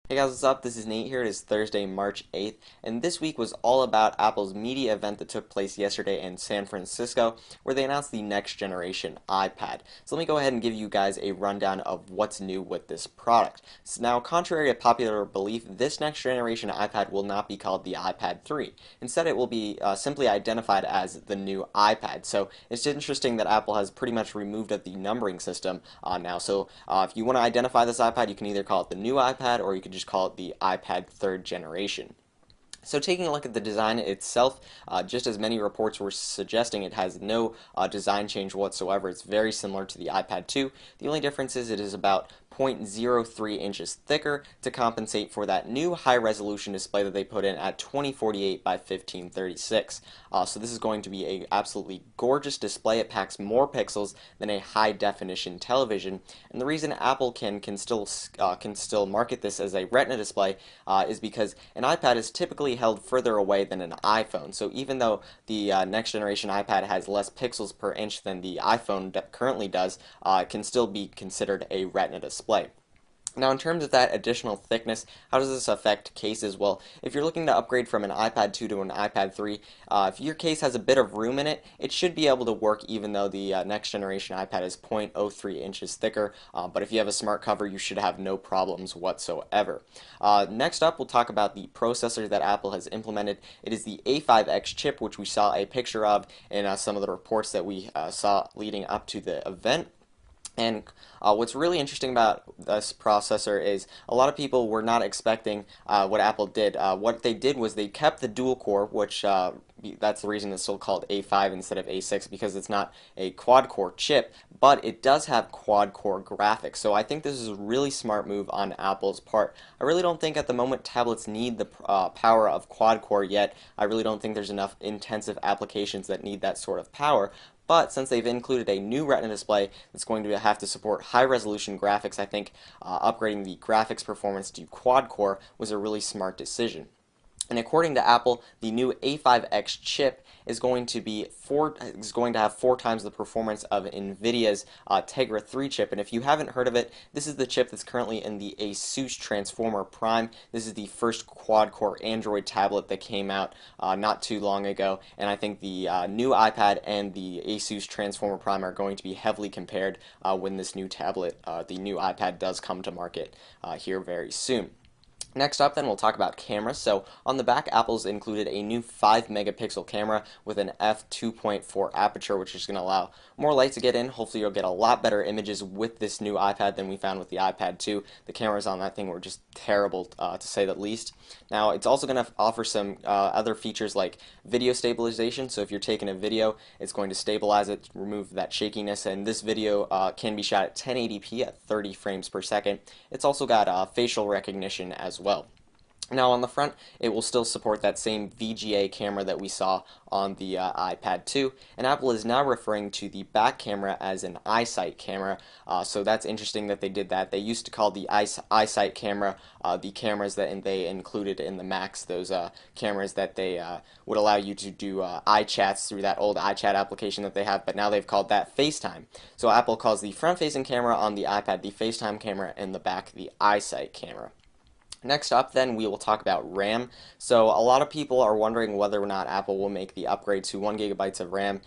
Hey guys, what's up? This is Nate here. It is Thursday, March 8th, and this week was all about Apple's media event that took place yesterday in San Francisco, where they announced the next generation iPad. So let me go ahead and give you guys a rundown of what's new with this product. So now, contrary to popular belief, this next generation iPad will not be called the iPad 3. Instead, it will be simply identified as the new iPad. So it's interesting that Apple has pretty much removed the numbering system now. So if you want to identify this iPad, you can either call it the new iPad or you could just call it the iPad third generation. So taking a look at the design itself, just as many reports were suggesting, it has no design change whatsoever. It's very similar to the iPad 2. The only difference is it is about 0.03 inches thicker to compensate for that new high-resolution display that they put in at 2048 by 1536. So this is going to be an absolutely gorgeous display. It packs more pixels than a high-definition television, and the reason Apple can still market this as a Retina display is because an iPad is typically held further away than an iPhone. So even though the next generation iPad has less pixels per inch than the iPhone currently does, it can still be considered a Retina display. Now, in terms of that additional thickness, how does this affect cases? Well, if you're looking to upgrade from an iPad 2 to an iPad 3, if your case has a bit of room in it, it should be able to work even though the next generation iPad is 0.03 inches thicker. But if you have a smart cover, you should have no problems whatsoever. Next up, we'll talk about the processor that Apple has implemented. It is the A5X chip, which we saw a picture of in some of the reports that we saw leading up to the event. And what's really interesting about this processor is a lot of people were not expecting what Apple did. What they did was they kept the dual core, which that's the reason it's still called A5 instead of A6, because it's not a quad core chip, but it does have quad core graphics. So I think this is a really smart move on Apple's part. I really don't think at the moment tablets need the power of quad core yet. I really don't think there's enough intensive applications that need that sort of power. But since they've included a new Retina display that's going to have to support high-resolution graphics, I think upgrading the graphics performance to quad-core was a really smart decision. And according to Apple, the new A5X chip is going to have 4 times the performance of NVIDIA's Tegra 3 chip. And if you haven't heard of it, this is the chip that's currently in the Asus Transformer Prime. This is the first quad-core Android tablet that came out not too long ago. And I think the new iPad and the Asus Transformer Prime are going to be heavily compared when this new tablet, the new iPad, does come to market here very soon. Next up, then, we'll talk about cameras. So on the back, Apple's included a new 5 megapixel camera with an f2.4 aperture, which is going to allow more light to get in. Hopefully you'll get a lot better images with this new iPad than we found with the iPad 2. The cameras on that thing were just terrible, to say the least. Now, it's also going to offer some other features like video stabilization. So if you're taking a video, it's going to stabilize it, remove that shakiness, and this video can be shot at 1080p at 30 frames per second. It's also got facial recognition as well. Now on the front, it will still support that same VGA camera that we saw on the iPad 2, and Apple is now referring to the back camera as an iSight camera, so that's interesting that they did that. They used to call the iSight camera the cameras that they included in the Macs, those cameras that they would allow you to do iChats through that old iChat application that they have, but now they've called that FaceTime. So Apple calls the front-facing camera on the iPad the FaceTime camera, and the back the iSight camera. Next up, then, we will talk about RAM. So a lot of people are wondering whether or not Apple will make the upgrade to 1 gigabytes of RAM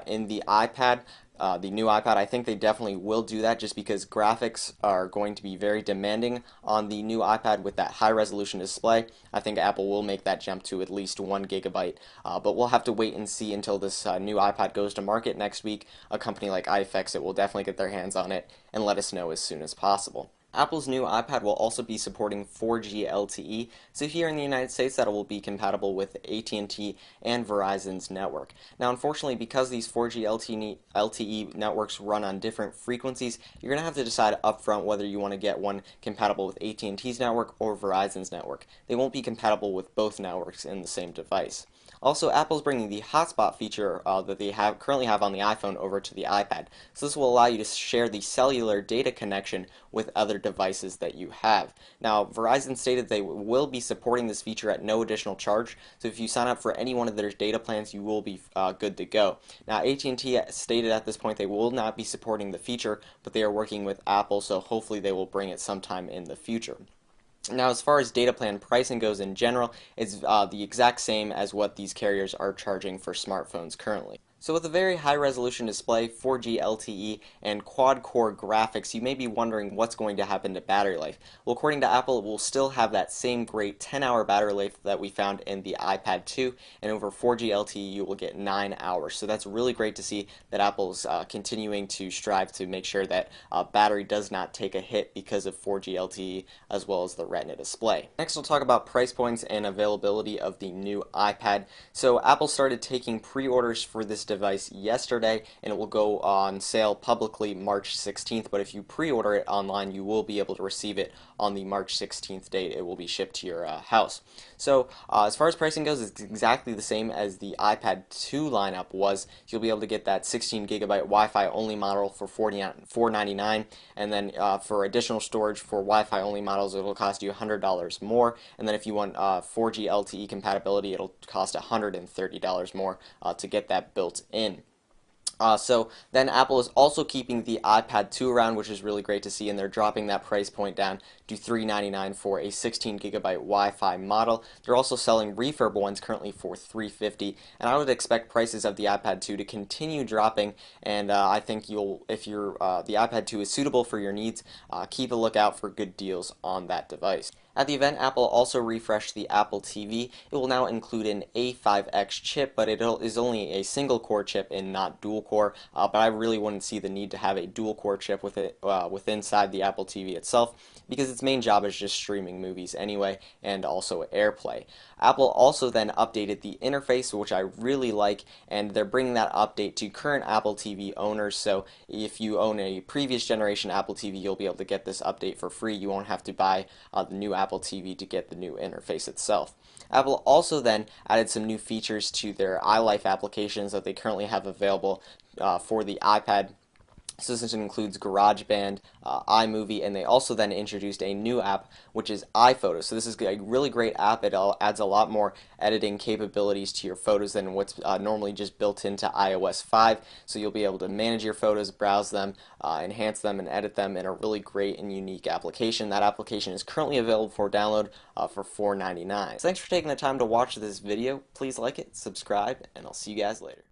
in the iPad. The new iPad, I think they definitely will do that just because graphics are going to be very demanding on the new iPad with that high resolution display. I think Apple will make that jump to at least 1 gigabyte, but we'll have to wait and see until this new iPad goes to market next week. A company like iFixit will definitely get their hands on it and let us know as soon as possible. Apple's new iPad will also be supporting 4G LTE, so here in the United States that will be compatible with AT&T and Verizon's network. Now unfortunately, because these 4G LTE networks run on different frequencies, you're going to have to decide upfront whether you want to get one compatible with AT&T's network or Verizon's network. They won't be compatible with both networks in the same device. Also, Apple's bringing the hotspot feature that they currently have on the iPhone over to the iPad. So this will allow you to share the cellular data connection with other devices that you have. Now, Verizon stated they will be supporting this feature at no additional charge. So if you sign up for any one of their data plans, you will be good to go. Now, AT&T stated at this point they will not be supporting the feature, but they are working with Apple, so hopefully they will bring it sometime in the future. Now, as far as data plan pricing goes in general, it's the exact same as what these carriers are charging for smartphones currently. So with a very high resolution display, 4G LTE, and quad-core graphics, you may be wondering what's going to happen to battery life. Well, according to Apple, it will still have that same great 10-hour battery life that we found in the iPad 2, and over 4G LTE you will get 9 hours. So that's really great to see that Apple's continuing to strive to make sure that battery does not take a hit because of 4G LTE as well as the Retina display. Next, we'll talk about price points and availability of the new iPad. So Apple started taking pre-orders for this device yesterday, and it will go on sale publicly March 16th, but if you pre-order it online, you will be able to receive it on the March 16th date. It will be shipped to your house. So as far as pricing goes, it's exactly the same as the iPad 2 lineup was. You'll be able to get that 16 gigabyte Wi-Fi only model for $499, and then for additional storage for Wi-Fi only models, it will cost you $100 more, and then if you want 4G LTE compatibility, it'll cost $130 more to get that built in. So then Apple is also keeping the iPad 2 around, which is really great to see, and they're dropping that price point down to $399 for a 16 gigabyte Wi-Fi model. They're also selling refurb ones currently for $350, and I would expect prices of the iPad 2 to continue dropping. And I think if the iPad 2 is suitable for your needs, keep a lookout for good deals on that device. At the event, Apple also refreshed the Apple TV. It will now include an A5X chip, but it is only a single core chip and not dual core. But I really wouldn't see the need to have a dual core chip with inside the Apple TV itself, because its main job is just streaming movies anyway, and also AirPlay. Apple also then updated the interface, which I really like, and they're bringing that update to current Apple TV owners. So if you own a previous generation Apple TV, you'll be able to get this update for free. You won't have to buy the new Apple TV to get the new interface itself. Apple also then added some new features to their iLife applications that they currently have available for the iPad. So this includes GarageBand, iMovie, and they also then introduced a new app, which is iPhotos. So this is a really great app. It adds a lot more editing capabilities to your photos than what's normally just built into iOS 5. So you'll be able to manage your photos, browse them, enhance them, and edit them in a really great and unique application. That application is currently available for download for $4.99. So thanks for taking the time to watch this video. Please like it, subscribe, and I'll see you guys later.